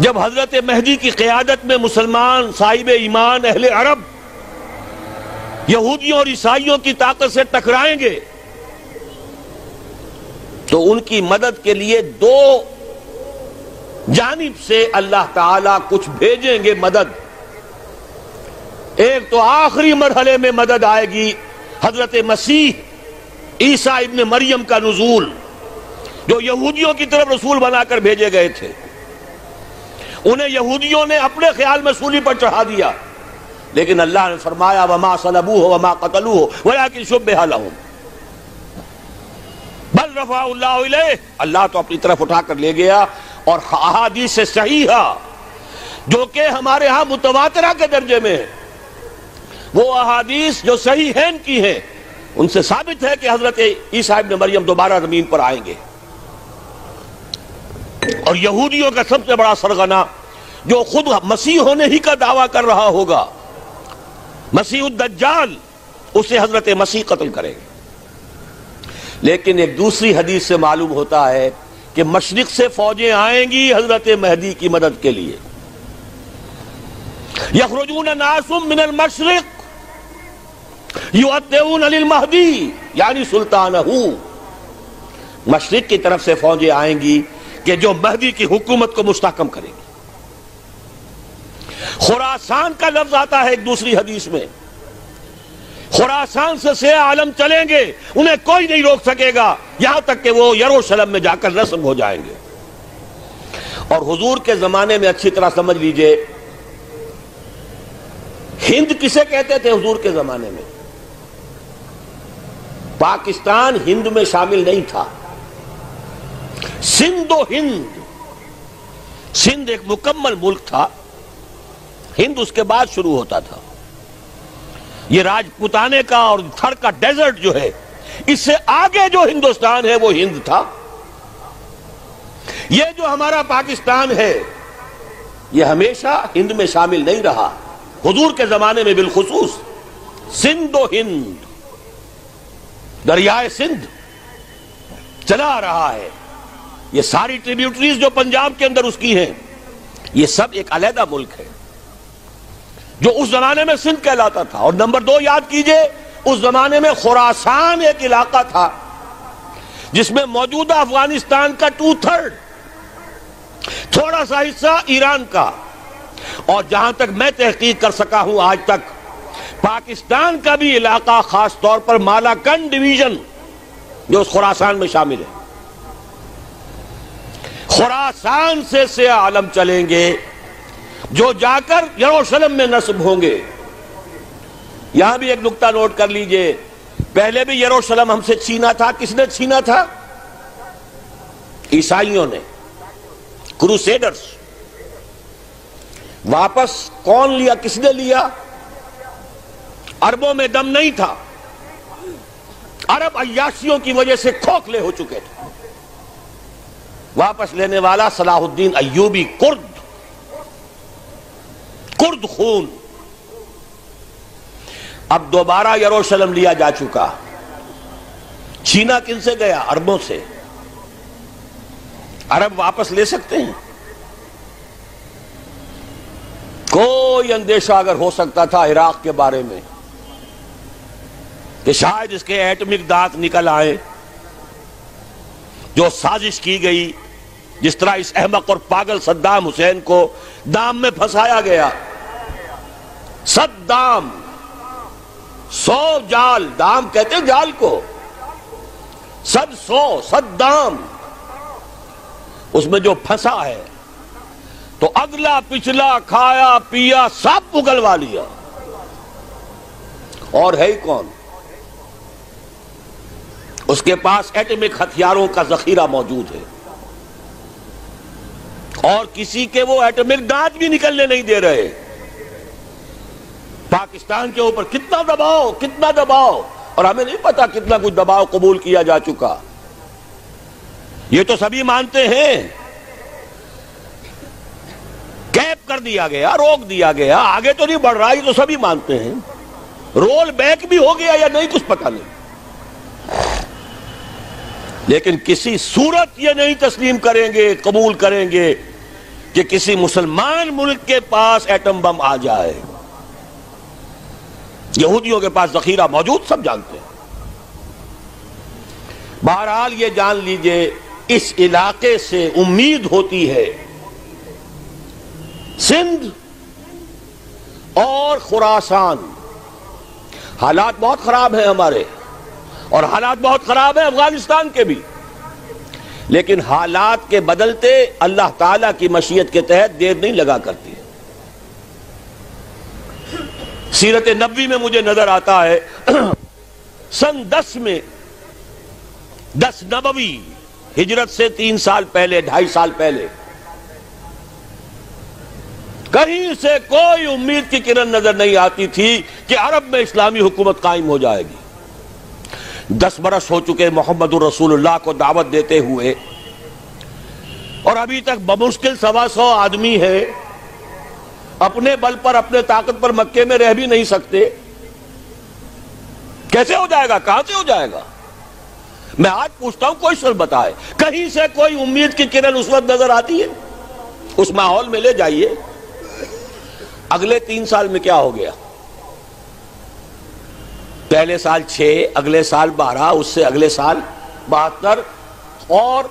جب حضرت مہدی کی قیادت میں مسلمان صاحب ایمان اہل عرب یہودیوں اور عیسائیوں کی طاقت سے ٹکرائیں گے تو ان کی مدد کے لیے دو جانب سے اللہ تعالیٰ کچھ بھیجیں گے مدد. ایک تو آخری مرحلے میں مدد آئے گی حضرت مسیح عیسیٰ ابن مریم کا نزول، جو یہودیوں کی طرف رسول بنا کر بھیجے گئے تھے. انہیں یہودیوں نے اپنے خیال میں سولی پر چڑھا دیا، لیکن اللہ نے فرمایا وما صلبوہ وما قتلوہ ولکن شبہ لہم بل رفعہ اللہ الیہ. اللہ تو اپنی طرف اٹھا کر لے گیا. اور احادیث صحیحہ جو کہ ہمارے ہاں متواترہ کے درجے میں ہے، وہ احادیث جو صحیحین کی ہیں، ان سے ثابت ہے کہ حضرت عیسیٰ ابن مریم دوبارہ زمین پر آئیں گے. اور یہودیوں کا سب سے بڑا سرغنہ جو خود مسیح ہونے ہی کا دعویٰ کر رہا ہوگا، مسیح الدجال، اسے حضرت مسیح قتل کرے گے. لیکن ایک دوسری حدیث سے معلوم ہوتا ہے کہ مشرق سے فوجیں آئیں گی حضرت مہدی کی مدد کے لیے. یخرجون ناس من المشرق یؤدون للمہدی یعنی سلطانہ. مشرق کی طرف سے فوجیں آئیں گی کہ جو مہدی کی حکومت کو مستحکم کریں گی. خراسان کا لفظ آتا ہے ایک دوسری حدیث میں. خراسان سے سیاہ عالم چلیں گے، انہیں کوئی نہیں روک سکے گا یہاں تک کہ وہ یروشلم میں جا کر نصب ہو جائیں گے. اور حضور کے زمانے میں اچھی طرح سمجھ لیجئے، ہند کسے کہتے تھے حضور کے زمانے میں؟ پاکستان ہند میں شامل نہیں تھا. سندھ و ہند، سندھ ایک مکمل ملک تھا، ہند اس کے بعد شروع ہوتا تھا. یہ راجپوتانے کا اور تھر کا ڈیزرٹ جو ہے، اس سے آگے جو ہندوستان ہے وہ ہند تھا. یہ جو ہمارا پاکستان ہے یہ ہمیشہ ہند میں شامل نہیں رہا. حضور کے زمانے میں بالخصوص سندھ و ہند، دریائے سندھ چلا آ رہا ہے. یہ ساری ٹریبیوٹریز جو پنجاب کے اندر اس کی ہیں، یہ سب ایک علیحدہ ملک ہے جو اس زمانے میں سندھ کہلاتا تھا. اور نمبر دو یاد کیجئے، اس زمانے میں خراسان ایک علاقہ تھا جس میں موجودہ افغانستان کا 2/3، تھوڑا سا حصہ ایران کا، اور جہاں تک میں تحقیق کر سکا ہوں آج تک پاکستان کا بھی علاقہ، خاص طور پر مالاکنڈ ڈویژن جو اس خراسان میں شامل ہے. خراسان سے سیاہ عالم چلیں گے جو جا کر یروشلم میں نصب ہوں گے. یہاں بھی ایک نقطہ نوٹ کر لیجئے، پہلے بھی یروشلم ہم سے چھینا تھا. کس نے چھینا تھا؟ عیسائیوں نے، کروسیڈرز. واپس کون لیا؟ کس نے لیا؟ عربوں میں دم نہیں تھا، عرب عیاشیوں کی وجہ سے کھوکھلے ہو چکے تھے. واپس لینے والا صلاح الدین ایوبی، کرد خون. اب دوبارہ یروشلم لیا جا چکا. چھینا کن سے گیا؟ عربوں سے. عرب واپس لے سکتے ہیں؟ کوئی اندیشہ اگر ہو سکتا تھا عراق کے بارے میں کہ شاید اس کے ایٹمک دانت نکل آئے، جو سازش کی گئی، جس طرح اس احمق اور پاگل صدام حسین کو دام میں پھنسایا گیا. صدام 100 جال، دام کہتے ہیں جال کو، 100 اس میں جو پھنسا ہے تو اگلا پچھلا کھایا پیا سب اگلوا لیا. اور ہے ہی کون؟ اس کے پاس ایٹمک ہتھیاروں کا ذخیرہ موجود ہے، اور کسی کے وہ ایٹمک دانت بھی نکلنے نہیں دے رہے. پاکستان کے اوپر کتنا دباؤ، اور ہمیں نہیں پتا کتنا کچھ دباؤ قبول کیا جا چکا. یہ تو سبھی مانتے ہیں. کیپ کر دیا گیا، روک دیا گیا، آگے تو نہیں بڑھ رہا، یہ تو سبھی مانتے ہیں. رول بیک بھی ہو گیا یا نہیں کچھ پتہ نہیں. لیکن کسی صورت یہ نہیں تسلیم کریں گے، قبول کریں گے کہ کسی مسلمان ملک کے پاس ایٹم بم آ جائے. یہودیوں کے پاس ذخیرہ موجود، سب جانتے ہیں. بہرحال یہ جان لیجئے اس علاقے سے امید ہوتی ہے سندھ اور خراسان. حالات بہت خراب ہیں ہمارے، اور حالات بہت خراب ہیں افغانستان کے بھی، لیکن حالات کے بدلتے اللہ تعالیٰ کی مشیت کے تحت دیر نہیں لگا کرتی. سیرت نبوی میں مجھے نظر آتا ہے سن 10 میں، 10 نبوی، ہجرت سے 3 سال پہلے، 2.5 سال پہلے، کہیں سے کوئی امید کی کرن نظر نہیں آتی تھی کہ عرب میں اسلامی حکومت قائم ہو جائے گی. 10 برس ہو چکے محمد الرسول اللہ کو دعوت دیتے ہوئے، اور ابھی تک بمشکل 125 آدمی ہے. اپنے بل پر، اپنے طاقت پر مکے میں رہ بھی نہیں سکتے. کیسے ہو جائے گا؟ کہاں سے ہو جائے گا؟ میں آج پوچھتا ہوں، کوئی شخص بتائے کہیں سے کوئی امید کی کرن اس وقت نظر آتی ہے؟ اس ماحول میں لے جائیے. اگلے 3 سال میں کیا ہو گیا؟ پہلے سال 6، اگلے سال 12، اس سے اگلے سال 72، اور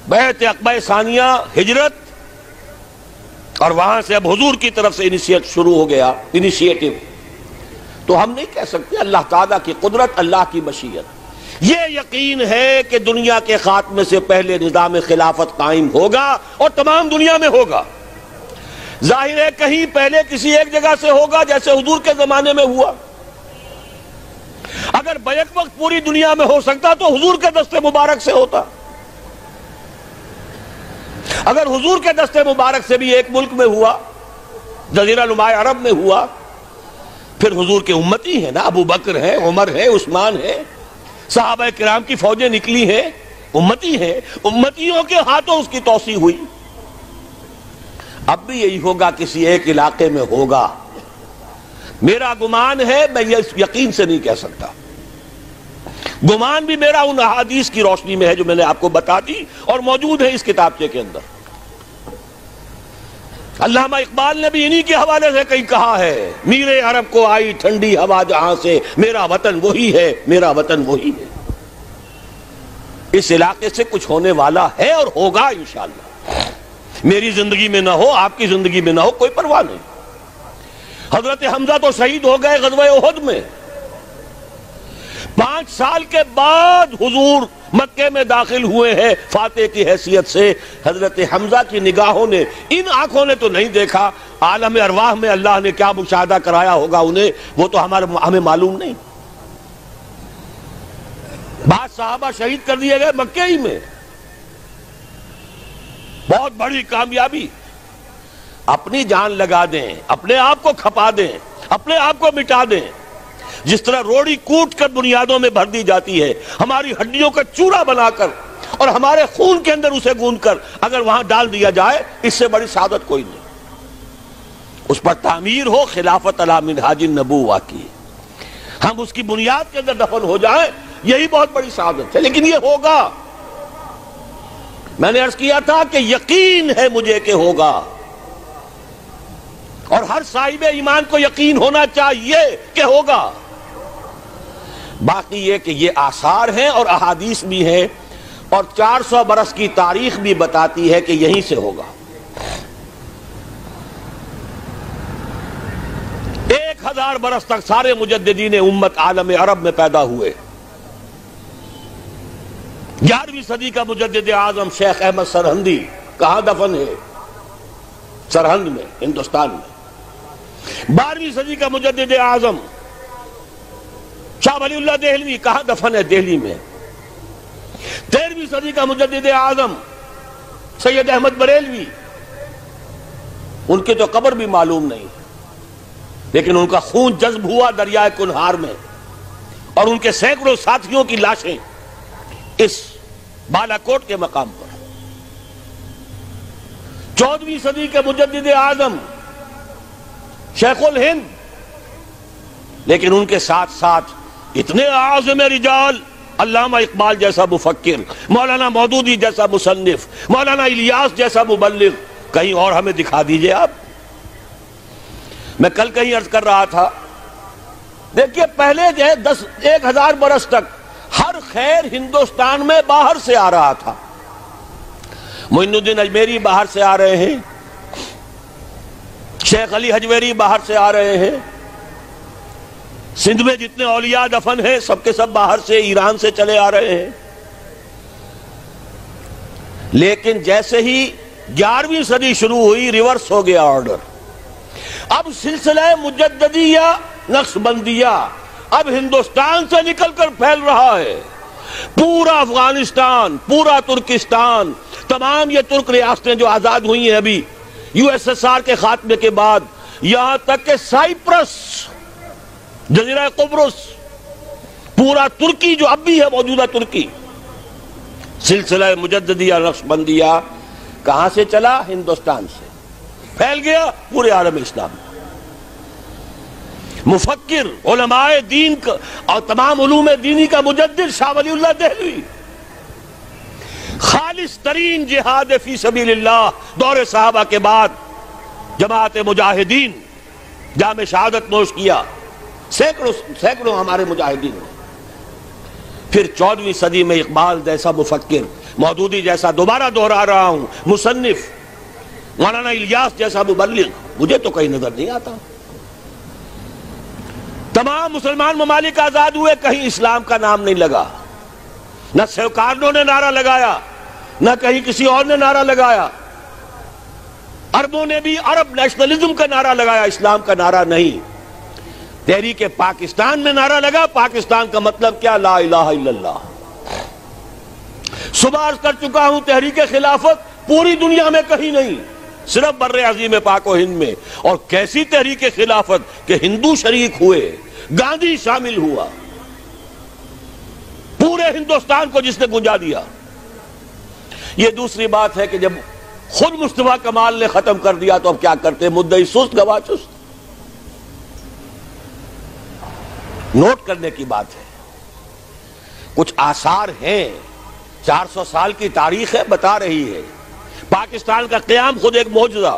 بیعت عقبہ ثانیہ، ہجرت، اور وہاں سے اب حضور کی طرف سے انیشیٹ شروع ہو گیا، انیشیٹو. تو ہم نہیں کہہ سکتے اللہ تعالیٰ کی قدرت، اللہ کی مشیت. یہ یقین ہے کہ دنیا کے خاتمے سے پہلے نظام خلافت قائم ہوگا، اور تمام دنیا میں ہوگا. ظاہر ہے کہیں پہلے کسی ایک جگہ سے ہوگا، جیسے حضور کے زمانے میں ہوا. اگر بیک وقت پوری دنیا میں ہو سکتا تو حضور کے دست مبارک سے ہوتا. اگر حضور کے دست مبارک سے بھی ایک ملک میں ہوا، جزیرہ نماء عرب میں ہوا، پھر حضور کے امتی ہیں نا، ابو بکر ہیں، عمر ہے، عثمان ہے، صحابہ کرام کی فوجیں نکلی ہیں، امتی ہیں. امتیوں کے ہاتھوں اس کی توسیع ہوئی. اب بھی یہی ہوگا، کسی ایک علاقے میں ہوگا. میرا گمان ہے، میں یہ یقین سے نہیں کہہ سکتا. گمان بھی میرا ان احادیث کی روشنی میں ہے جو میں نے آپ کو بتا دی اور موجود ہے اس کتابچے کے اندر. علامہ اقبال نے بھی انہی کے حوالے سے کہیں کہا ہے، میرے عرب کو آئی ٹھنڈی ہوا جہاں سے، میرا وطن وہی ہے، میرا وطن وہی ہے. اس علاقے سے کچھ ہونے والا ہے اور ہوگا انشاءاللہ. میری زندگی میں نہ ہو، آپ کی زندگی میں نہ ہو، کوئی پرواہ نہیں. حضرت حمزہ تو شہید ہو گئے غزوہ احد میں. 5 سال کے بعد حضور مکے میں داخل ہوئے ہیں فاتح کی حیثیت سے. حضرت حمزہ کی نگاہوں نے، ان آنکھوں نے تو نہیں دیکھا، عالم ارواح میں اللہ نے کیا مشاہدہ کرایا ہوگا انہیں، وہ تو ہمیں معلوم نہیں. بعض صحابہ شہید کر دیے گئے مکے ہی میں. بہت بڑی کامیابی. اپنی جان لگا دیں، اپنے آپ کو کھپا دیں، اپنے آپ کو مٹا دیں. جس طرح روڑی کوٹ کر بنیادوں میں بھر دی جاتی ہے، ہماری ہڈیوں کا چورا بنا کر اور ہمارے خون کے اندر اسے گوندھ کر اگر وہاں ڈال دیا جائے، اس سے بڑی سعادت کوئی نہیں. اس پر تعمیر ہو خلافت علی منہاج النبوہ کی، ہم اس کی بنیاد کے اندر دفن ہو جائیں، یہی بہت بڑی سعادت ہے. لیکن یہ ہوگا. میں نے عرض کیا تھا کہ یقین ہے مجھے کہ ہوگا، اور ہر صاحب ایمان کو یقین ہونا چاہیے کہ ہوگا. باقی یہ کہ یہ آثار ہیں اور احادیث بھی ہیں، اور 400 برس کی تاریخ بھی بتاتی ہے کہ یہیں سے ہوگا. 1000 برس تک سارے مجددین امت عالم عرب میں پیدا ہوئے. 11ویں صدی کا مجدد اعظم شیخ احمد سرہندی کہاں دفن ہے؟ سرہند میں، ہندوستان میں. 12ویں صدی کا مجدد اعظم شاہ ولی اللہ دہلوی کہاں دفن ہے؟ دہلی میں. 13ویں صدی کا مجدد اعظم سید احمد بریلوی، ان کی تو قبر بھی معلوم نہیں، لیکن ان کا خون جذب ہوا دریائے کنہار میں، اور ان کے سینکڑوں ساتھیوں کی لاشیں اس بالا کوٹ کے مقام پر. 14ویں صدی کے مجدد اعظم شیخ الہند، لیکن ان کے ساتھ ساتھ اتنے اعظم رجال علامہ اقبال جیسا مفکر، مولانا مودودی جیسا مصنف، مولانا الیاس جیسا مبلغ، کہیں اور ہمیں دکھا دیجئے آپ۔ میں کل کہیں عرض کر رہا تھا، دیکھیے پہلے جو ہے 1000 برس تک ہر خیر ہندوستان میں باہر سے آ رہا تھا۔ معین الدین اجمیری باہر سے آ رہے ہیں، شیخ علی حجویری باہر سے آ رہے ہیں، سندھ میں جتنے اولیاء دفن ہیں سب کے سب باہر سے، ایران سے چلے آ رہے ہیں۔ لیکن جیسے ہی 11ویں صدی شروع ہوئی، ریورس ہو گیا آرڈر۔ اب سلسلہ مجددیہ نقش بندیہ اب ہندوستان سے نکل کر پھیل رہا ہے۔ پورا افغانستان، پورا ترکستان، تمام یہ ترک ریاستیں جو آزاد ہوئی ہیں ابھی USSR کے خاتمے کے بعد، یہاں تک کہ سائپرس، جزیرہ قبرص، پورا ترکی جو اب بھی ہے موجودہ ترکی، سلسلہ مجددیہ نقش بندیہ کہاں سے چلا؟ ہندوستان سے پھیل گیا پورے عالم اسلام میں۔ مفکر، علماء دین کا اور تمام علوم دینی کا مجدد شاہ ولی اللہ دہلوی، خالص ترین جہاد فی سبیل اللہ دور صحابہ کے بعد جماعت مجاہدین جام شہادت نوش کیا، سینکڑوں ہمارے مجاہدین نے۔ پھر 14ویں صدی میں اقبال جیسا مفکر، مودودی جیسا، دوبارہ دہرا رہا ہوں، مصنف، مولانا الیاس جیسا مبلغ، مجھے تو کہیں نظر نہیں آتا۔ تمام مسلمان ممالک آزاد ہوئے، کہیں اسلام کا نام نہیں لگا، نہ سیوکارنوں نے نعرہ لگایا، نہ کہیں کسی اور نے نعرہ لگایا۔ عربوں نے بھی عرب نیشنلزم کا نعرہ لگایا، اسلام کا نعرہ نہیں۔ تحریک پاکستان میں نعرہ لگا، پاکستان کا مطلب کیا؟ لا الہ الا اللہ۔ صبح عرض کر چکا ہوں، تحریک خلافت پوری دنیا میں کہیں نہیں، صرف بر عظیم پاک و ہند میں۔ اور کیسی تحریک خلافت کہ ہندو شریک ہوئے، گاندھی شامل ہوا، پورے ہندوستان کو جس نے گنجا دیا۔ یہ دوسری بات ہے کہ جب خود مصطفیٰ کمال نے ختم کر دیا تو اب کیا کرتے؟ مدعی سست گواہ چست۔ نوٹ کرنے کی بات ہے، کچھ آثار ہیں، 400 سال کی تاریخ ہے، بتا رہی ہے پاکستان کا قیام خود ایک معجزہ۔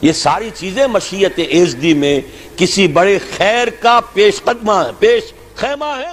یہ ساری چیزیں مشیت ایزدی میں کسی بڑے خیر کا پیش خیمہ ہے،